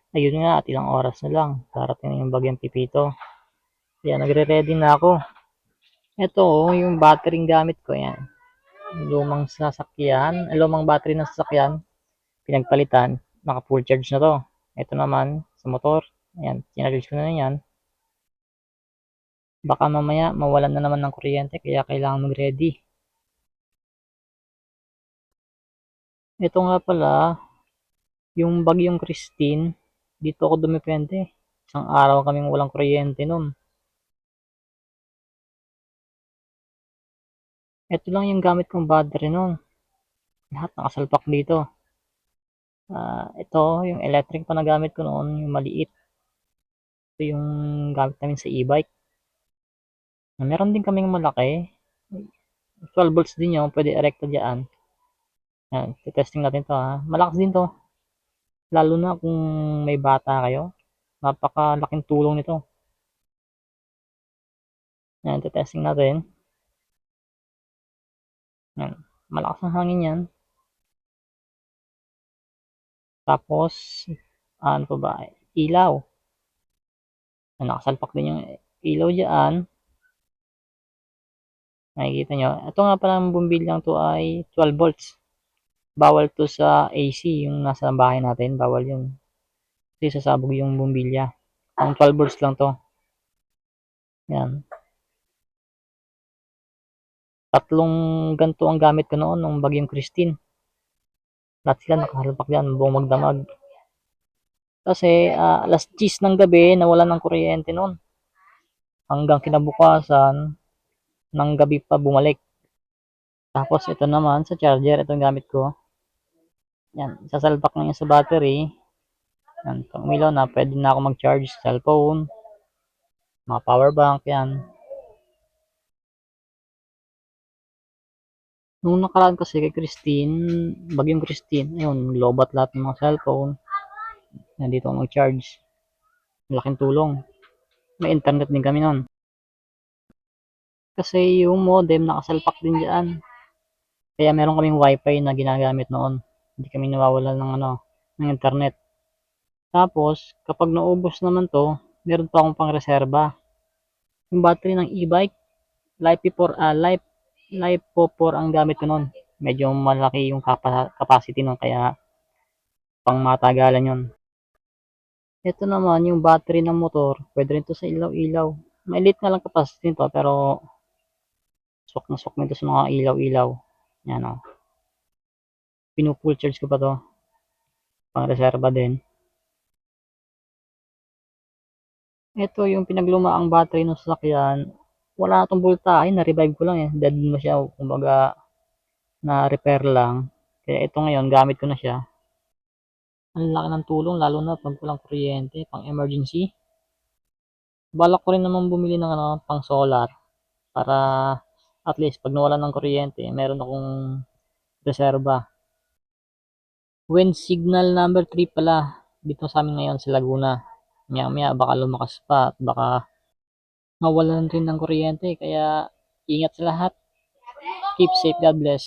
Ayun nga at ilang oras na lang darating na yung bagyong Pipito. Kaya nagre-ready na ako. Ito oh, yung battery gamit ko yan. Lumang sasakyan, lumang battery ng sasakyan, pinagpalitan, naka full charge na to. Ito naman sa motor, ayan, sinarge ko na yan. Baka mamaya mawalan na naman ng kuryente kaya kailangan mag-ready. Ito nga pala, yung bagyong Christine, dito ako dumepende. Isang araw kaming walang kuryente nun. Ito lang yung gamit kong battery nun. Lahat nakasalpak dito. Ito, yung electric pa na gamit ko noon, yung maliit. Ito yung gamit namin sa e-bike. Meron din kaming malaki. 12 volts din yun, pwede erekta dyan. Yan, testing natin to ha. Malakas din to. Lalo na kung may bata kayo. Napakalaking tulong nito. Yan, testing natin. Yan, malakas ang hangin yan. Tapos, ano pa ba? Ilaw. Yan, nakasalpak din yung ilaw dyan. Nakikita nyo. Ito nga pala ang bumbilyang to ay 12 volts. Bawal to sa AC, yung nasa bahay natin. Bawal yun. Kasi sasabog yung bumbilya. Ang 12 volts lang to. Yan. Tatlong ganito ang gamit ko noon nung bagyong Christine. Lahat sila nakahalpak yan, buong magdamag. Kasi alas 10 ng gabi, nawalan ng kuryente noon. Hanggang kinabukasan, ng gabi pa bumalik. Tapos ito naman sa charger, itong gamit ko. Yan, sasalpak na yan sa battery. Yan, pag umilaw na, pwede na ako mag-charge sa cellphone, mga power bank, yan. Nung nakaraan kasi kay Christine, bagyong Christine, ayun, lobat lahat ng mga cellphone. Nandito ako mag-charge. Malaking tulong. May internet din kami noon. Kasi yung modem nakasalpak din diyan. Kaya meron kaming wifi na ginagamit noon. Hindi kami nawawalan ng ng internet. Tapos, kapag naubos naman to, meron pa akong pangreserba. Yung battery ng e-bike, Life po 4 ang gamit ko noon. Medyo malaki yung capacity nun, kaya pang matagalan yun. Ito naman, yung battery ng motor, pwede rin to sa ilaw-ilaw. Maliit na lang capacity nito, pero swak na swak nito sa mga ilaw-ilaw. Yan o. Pinu-full charge ko pa to. Pang reserva din. Ito yung pinaglumaang battery ng sasakyan. Wala na itong voltahe. Na-revive ko lang eh. Dead na siya. Kumbaga, na-repair lang. Kaya ito ngayon, gamit ko na siya. Ang laki ng tulong, lalo na pag walang kuryente, pang emergency. Balak ko rin naman bumili ng pang solar. Para at least pag nawalan ng kuryente, meron akong reserba. Wind signal number 3 pala dito sa amin ngayon sa Laguna. Maya-maya baka lumakas pa at baka mawalan rin ng kuryente. Kaya ingat sa lahat. Keep safe. God bless.